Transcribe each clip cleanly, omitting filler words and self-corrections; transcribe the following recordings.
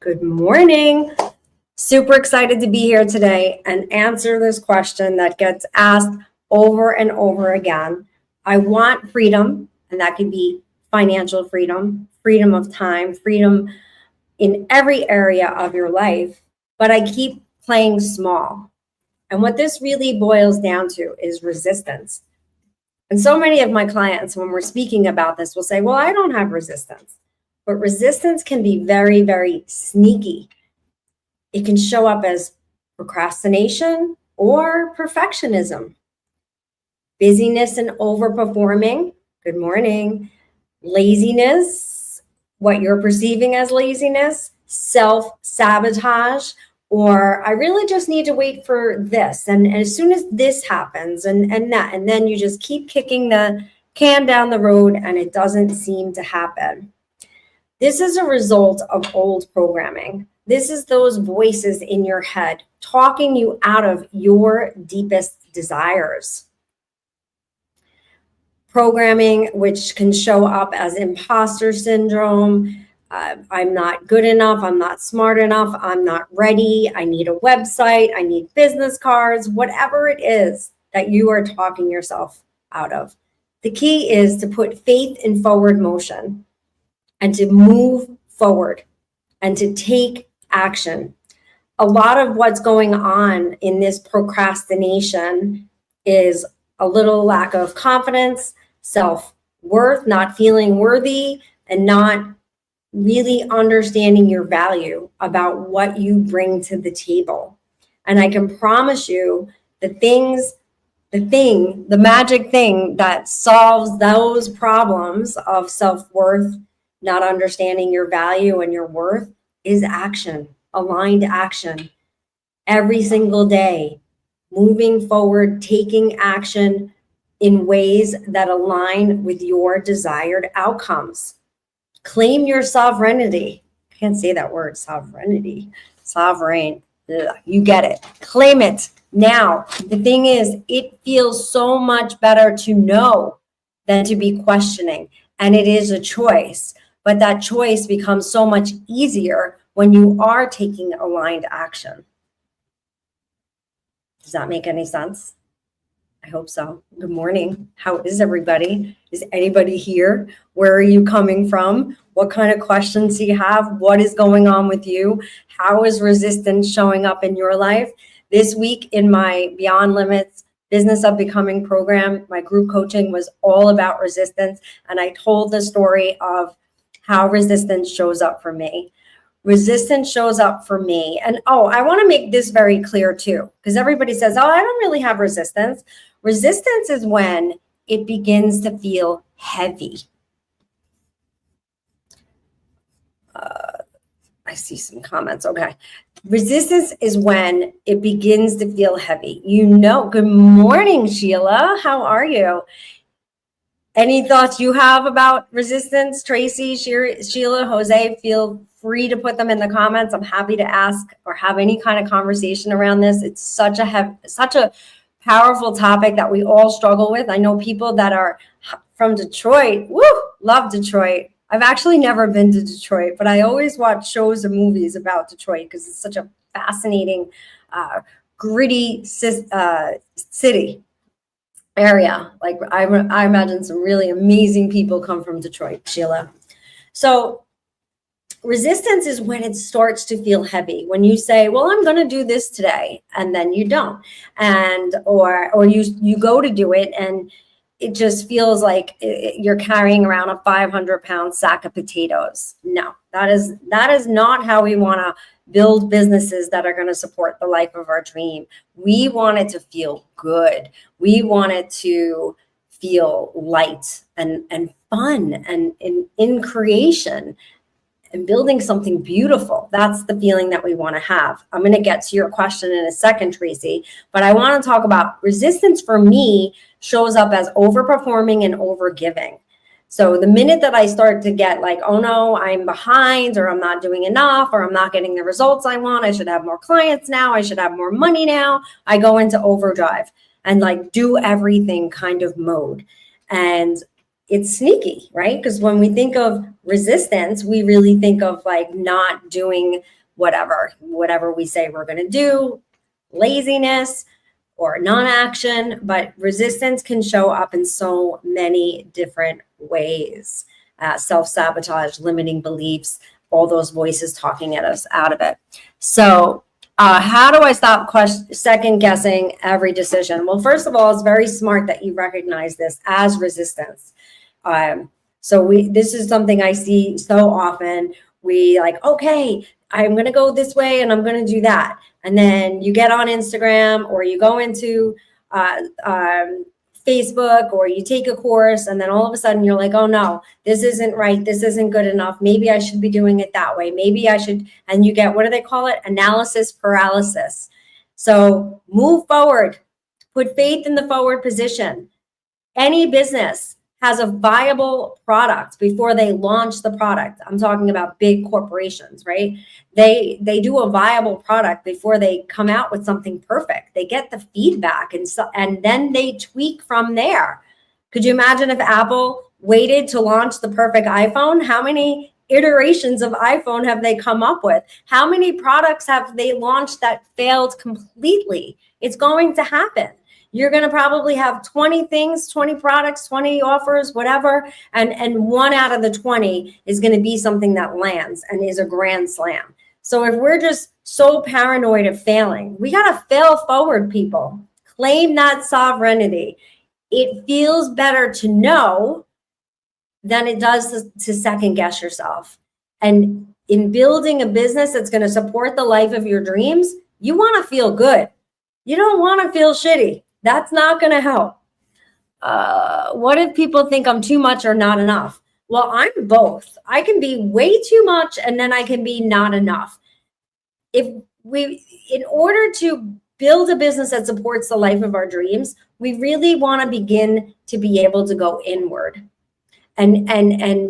Good morning. Super excited to be here today and answer this question that gets asked over and over again. I want freedom, and that could be financial freedom, freedom of time, freedom in every area of your life, but I keep playing small. And what this really boils down to is resistance. And so many of my clients, when we're speaking about this, will say, well, I don't have resistance. But resistance can be very, very sneaky. It can show up as procrastination or perfectionism, busyness and overperforming. Good morning. Laziness, what you're perceiving as laziness, self-sabotage, or I really just need to wait for this. And as soon as this happens and that, and then you just keep kicking the can down the road and it doesn't seem to happen. This is a result of old programming. This is those voices in your head talking you out of your deepest desires. Programming, which can show up as imposter syndrome. I'm not good enough. I'm not smart enough. I'm not ready. I need a website. I need business cards, whatever it is that you are talking yourself out of. The key is to put faith in forward motion and to move forward and to take action. A lot of what's going on in this procrastination is a little lack of confidence, self-worth, not feeling worthy, and not really understanding your value about what you bring to the table. And I can promise you the magic thing that solves those problems of self-worth, not understanding your value and your worth, is action, aligned action. Every single day, moving forward, taking action in ways that align with your desired outcomes. Claim your sovereignty. I can't say that word, sovereignty. Sovereign. Ugh, you get it. Claim it now. The thing is, it feels so much better to know than to be questioning. And it is a choice. But that choice becomes so much easier when you are taking aligned action. Does that make any sense? I hope so. Good morning. How is everybody? Is anybody here? Where are you coming from? What kind of questions do you have? What is going on with you? How is resistance showing up in your life? This week in my Beyond Limits Business of Becoming program, my group coaching was all about resistance. And I told the story of how resistance shows up for me. Resistance shows up for me. And I want to make this very clear too, because everybody says, I don't really have resistance. Resistance is when it begins to feel heavy. I see some comments. Okay. Resistance is when it begins to feel heavy. Good morning, Sheila. How are you? Any thoughts you have about resistance? Tracy, Sheila, Jose, feel free to put them in the comments. I'm happy to ask or have any kind of conversation around this. It's such a powerful topic that we all struggle with. I know people that are from Detroit. Woo, love Detroit. I've actually never been to Detroit, but I always watch shows and movies about Detroit because it's such a fascinating, gritty city. Area. Like I imagine some really amazing people come from Detroit, Sheila. So resistance is when it starts to feel heavy. When you say, well, I'm going to do this today, and then you don't. And or you go to do it and it just feels like you're carrying around a 500-pound sack of potatoes. No, that is not how we want to build businesses that are going to support the life of our dream. We want it to feel good. We want it to feel light and fun and in creation and building something beautiful. That's the feeling that we want to have. I'm going to get to your question in a second, Tracy, but I want to talk about resistance. For me, shows up as overperforming and overgiving. So the minute that I start to get like, oh no, I'm behind, or I'm not doing enough, or I'm not getting the results I want, I should have more clients now, I should have more money now, I go into overdrive and like do everything kind of mode. And it's sneaky, right? Because when we think of resistance, we really think of like not doing whatever we say we're going to do, laziness or non-action, but resistance can show up in so many different ways. Self-sabotage, limiting beliefs, all those voices talking at us out of it. So how do I stop second guessing every decision? Well, first of all, it's very smart that you recognize this as resistance. This is something I see so often. We like, okay, I'm going to go this way and I'm going to do that. And then you get on Instagram or you go into Facebook or you take a course and then all of a sudden you're like, oh no, this isn't right. This isn't good enough. Maybe I should be doing it that way. Maybe I should. And you get, what do they call it? Analysis paralysis. So move forward, put faith in the forward position. Any business has a viable product before they launch the product. I'm talking about big corporations, right? They do a viable product before they come out with something perfect. They get the feedback and then they tweak from there. Could you imagine if Apple waited to launch the perfect iPhone? How many iterations of iPhone have they come up with? How many products have they launched that failed completely? It's going to happen. You're going to probably have 20 things, 20 products, 20 offers, whatever. And one out of the 20 is going to be something that lands and is a grand slam. So if we're just so paranoid of failing, we got to fail forward, people. Claim that sovereignty. It feels better to know than it does to second guess yourself. And in building a business that's going to support the life of your dreams, you want to feel good. You don't want to feel shitty. That's not going to help. What if people think I'm too much or not enough? Well, I'm both. I can be way too much and then I can be not enough. In order to build a business that supports the life of our dreams, we really want to begin to be able to go inward and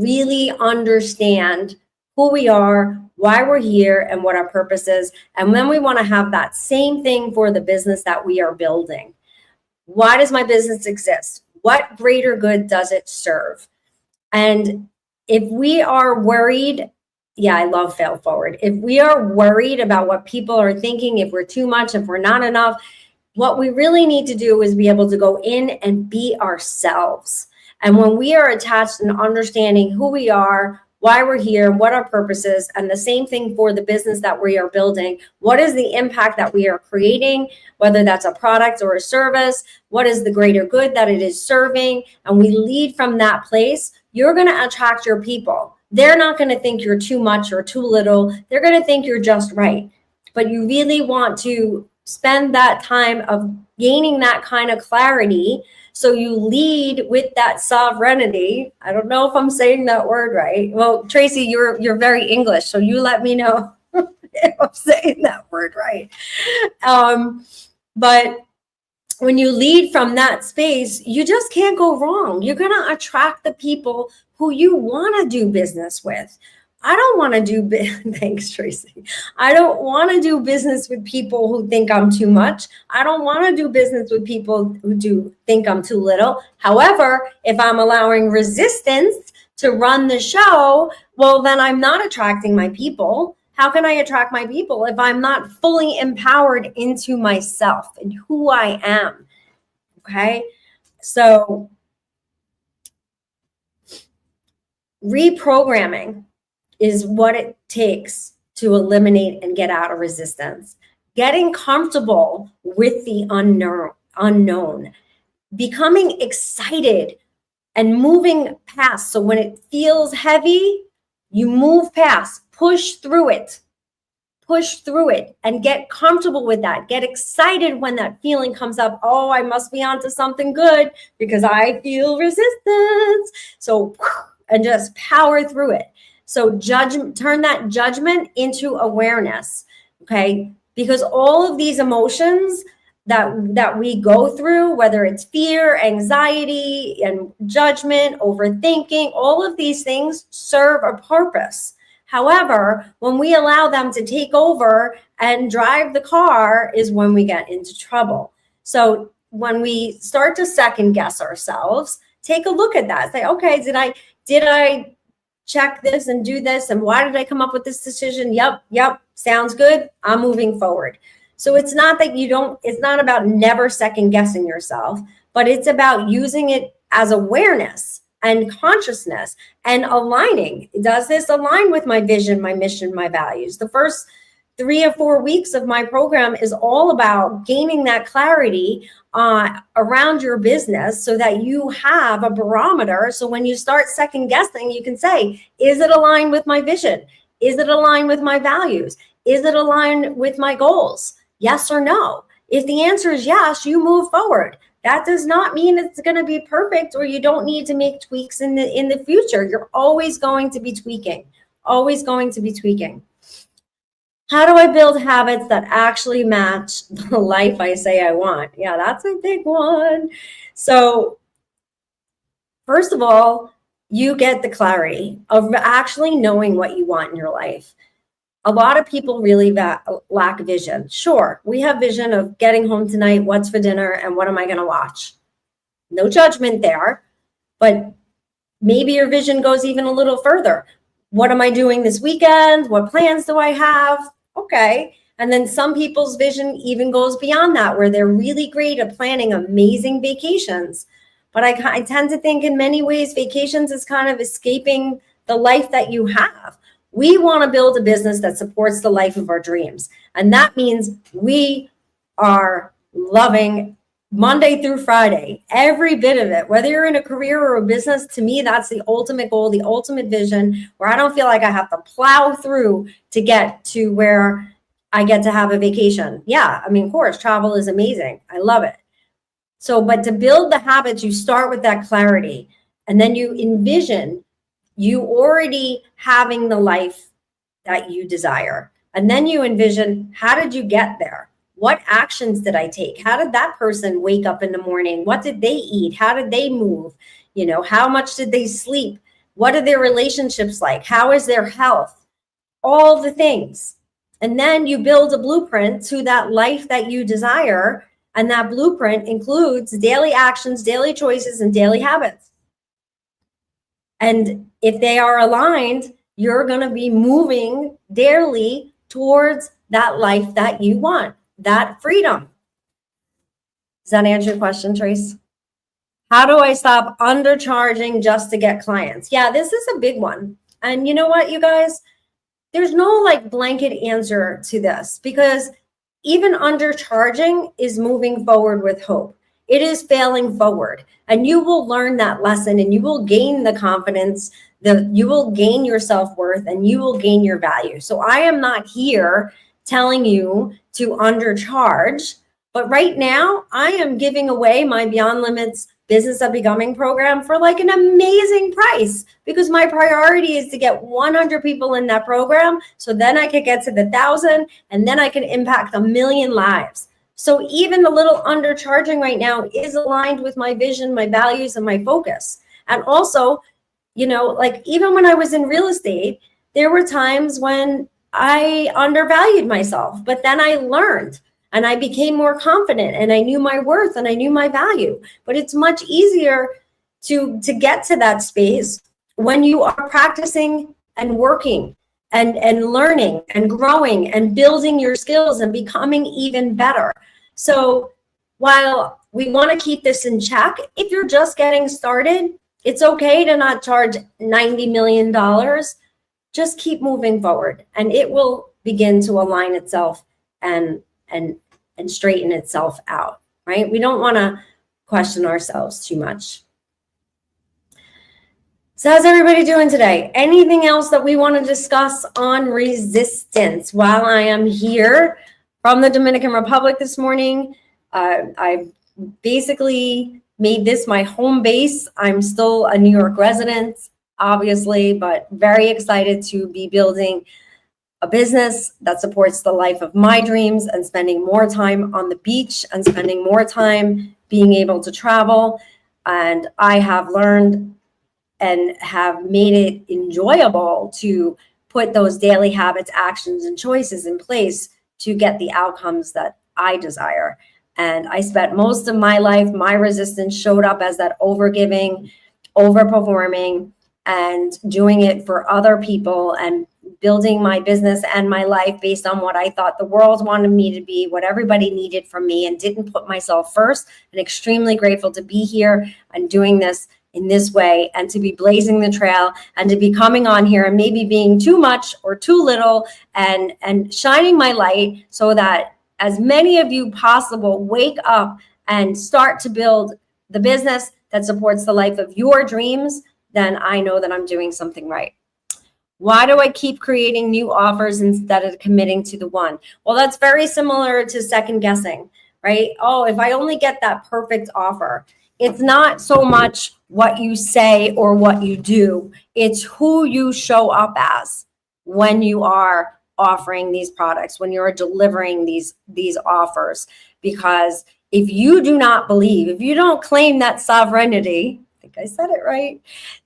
really understand who we are, why we're here, and what our purpose is. And then we want to have that same thing for the business that we are building. Why does my business exist? What greater good does it serve? And if we are worried, I love fail forward. If we are worried about what people are thinking, if we're too much, if we're not enough, what we really need to do is be able to go in and be ourselves. And when we are attached and understanding who we are, why we're here, what our purpose is, and the same thing for the business that we are building. What is the impact that we are creating, whether that's a product or a service? What is the greater good that it is serving? And we lead from that place. You're going to attract your people. They're not going to think you're too much or too little. They're going to think you're just right. But you really want to spend that time of gaining that kind of clarity. So you lead with that sovereignty. I don't know if I'm saying that word right. Well, Tracy, you're very English, so you let me know if I'm saying that word right. But when you lead from that space, you just can't go wrong. You're going to attract the people who you want to do business with. I don't want to do thanks, Tracy. I don't want to do business with people who think I'm too much. I don't want to do business with people who do think I'm too little. However, if I'm allowing resistance to run the show, well, then I'm not attracting my people. How can I attract my people if I'm not fully empowered into myself and who I am? Okay. So reprogramming is what it takes to eliminate and get out of resistance. Getting comfortable with the unknown, becoming excited and moving past. So when it feels heavy, you move past, push through it and get comfortable with that. Get excited when that feeling comes up. Oh, I must be onto something good because I feel resistance. So, and just power through it. So turn that judgment into awareness, okay? Because all of these emotions that we go through, whether it's fear, anxiety, and judgment, overthinking, all of these things serve a purpose. However, when we allow them to take over and drive the car is when we get into trouble. So when we start to second guess ourselves, take a look at that. Say, okay, did I check this and do this? And why did I come up with this decision? Yep, sounds good. I'm moving forward. So it's not that it's not about never second guessing yourself, but it's about using it as awareness and consciousness and aligning. Does this align with my vision, my mission, my values? The first 3 or 4 weeks of my program is all about gaining that clarity around your business so that you have a barometer. So when you start second guessing, you can say, is it aligned with my vision? Is it aligned with my values? Is it aligned with my goals? Yes or no? If the answer is yes, you move forward. That does not mean it's going to be perfect or you don't need to make tweaks in the future. You're always going to be tweaking, always going to be tweaking. How do I build habits that actually match the life I say I want? Yeah, that's a big one. So first of all, you get the clarity of actually knowing what you want in your life. A lot of people really lack vision. Sure, we have vision of getting home tonight, what's for dinner, and what am I going to watch? No judgment there, but maybe your vision goes even a little further. What am I doing this weekend? What plans do I have? Okay. And then some people's vision even goes beyond that, where they're really great at planning amazing vacations. But I tend to think in many ways, vacations is kind of escaping the life that you have. We want to build a business that supports the life of our dreams. And that means we are loving Monday through Friday, every bit of it, whether you're in a career or a business. To me, that's the ultimate goal, the ultimate vision, where I don't feel like I have to plow through to get to where I get to have a vacation. Yeah, I mean, of course, travel is amazing. I love it. So, but to build the habits, you start with that clarity, and then you envision you already having the life that you desire. And then you envision, how did you get there? What actions did I take? How did that person wake up in the morning? What did they eat? How did they move? You know, how much did they sleep? What are their relationships like? How is their health? All the things. And then you build a blueprint to that life that you desire. And that blueprint includes daily actions, daily choices, and daily habits. And if they are aligned, you're going to be moving daily towards that life that you want, that freedom. Does that answer your question, Trace? How do I stop undercharging just to get clients? Yeah, this is a big one. And you know what, you guys? There's no like blanket answer to this, because even undercharging is moving forward with hope. It is failing forward, and you will learn that lesson, and you will gain the confidence, you will gain your self-worth, and you will gain your value. So I am not here telling you to undercharge, but right now I am giving away my Beyond Limits Business of Becoming program for like an amazing price, because my priority is to get 100 people in that program. So then I can get to the 1,000, and then I can impact 1 million lives. So even a little undercharging right now is aligned with my vision, my values, and my focus. And also, you know, like even when I was in real estate, there were times when I undervalued myself, but then I learned and I became more confident, and I knew my worth and I knew my value. But it's much easier to get to that space when you are practicing and working and learning and growing and building your skills and becoming even better. So while we want to keep this in check, if you're just getting started, it's okay to not charge $90 million. Just keep moving forward, and it will begin to align itself and straighten itself out, right? We don't want to question ourselves too much. So how's everybody doing today? Anything else that we want to discuss on resistance while I am here from the Dominican Republic this morning? I've basically made this my home base. I'm still a New York resident, obviously, but very excited to be building a business that supports the life of my dreams and spending more time on the beach and spending more time being able to travel. And I have learned and have made it enjoyable to put those daily habits, actions, and choices in place to get the outcomes that I desire. And I spent most of my life, my resistance showed up as that overgiving, overperforming, and doing it for other people and building my business and my life based on what I thought the world wanted me to be, what everybody needed from me, and didn't put myself first. And extremely grateful to be here and doing this in this way, and to be blazing the trail, and to be coming on here and maybe being too much or too little, and shining my light so that as many of you possible wake up and start to build the business that supports the life of your dreams. Then I know that I'm doing something right. Why do I keep creating new offers instead of committing to the one? Well, that's very similar to second guessing, right? Oh, if I only get that perfect offer. It's not so much what you say or what you do. It's who you show up as when you are offering these products, when you're delivering these offers. Because if you do not believe, if you don't claim that sovereignty, I think I said it right,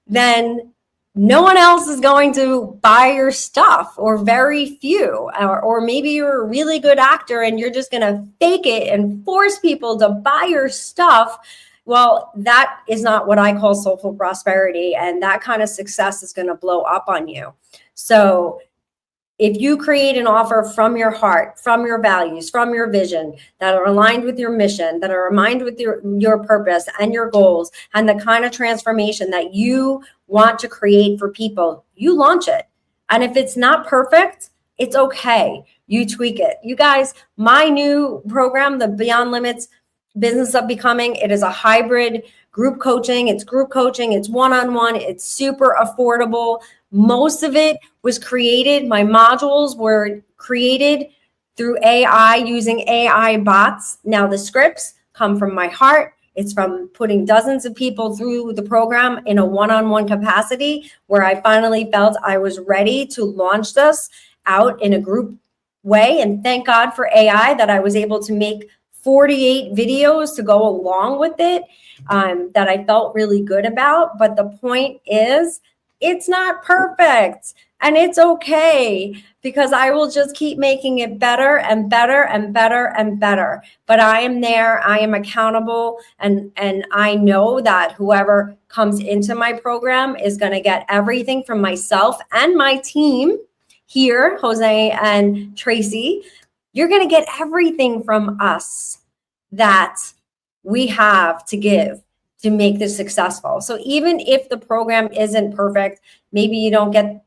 then no one else is going to buy your stuff, or very few. Or maybe you're a really good actor and you're just going to fake it and force people to buy your stuff. Well, that is not what I call soulful prosperity. And that kind of success is going to blow up on you. So if you create an offer from your heart, from your values, from your vision, that are aligned with your mission, that are aligned with your purpose and your goals, and the kind of transformation that you want to create for people, you launch it. And if it's not perfect, it's okay. You tweak it. You guys, my new program, the Beyond Limits Business of Becoming, it is a hybrid group coaching. It's group coaching. It's one-on-one. It's super affordable. Most of it was created, my modules were created through AI, using AI bots. Now the scripts come from my heart. It's from putting dozens of people through the program in a one-on-one capacity, where I finally felt I was ready to launch this out in a group way. And thank God for AI that I was able to make 48 videos to go along with it, that I felt really good about. But the point is, it's not perfect, and it's okay, because I will just keep making it better and better and better and better. But I am there, I am accountable, and I know that whoever comes into my program is going to get everything from myself and my team here, Jose and Tracy. You're going to get everything from us that we have to give to make this successful. So even if the program isn't perfect, maybe you don't get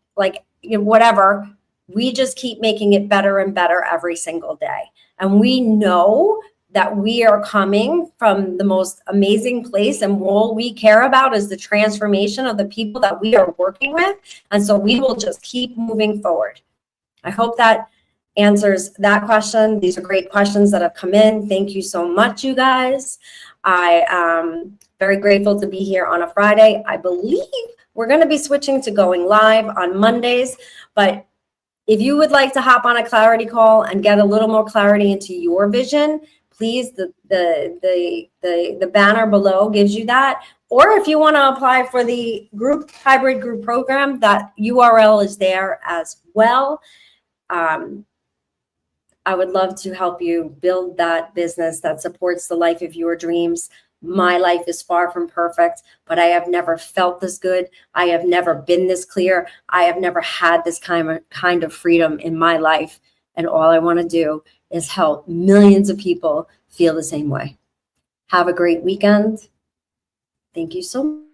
whatever, we just keep making it better and better every single day. And we know that we are coming from the most amazing place, and all we care about is the transformation of the people that we are working with. And so we will just keep moving forward. I hope that answers that question. These are great questions that have come in. Thank you so much, you guys. I am very grateful to be here on a Friday. I believe we're going to be switching to going live on Mondays, but if you would like to hop on a clarity call and get a little more clarity into your vision, please, the banner below gives you that. Or if you want to apply for the hybrid group program, that URL is there as well. I would love to help you build that business that supports the life of your dreams. My life is far from perfect, but I have never felt this good. I have never been this clear. I have never had this kind of freedom in my life. And all I want to do is help millions of people feel the same way. Have a great weekend. Thank you so much.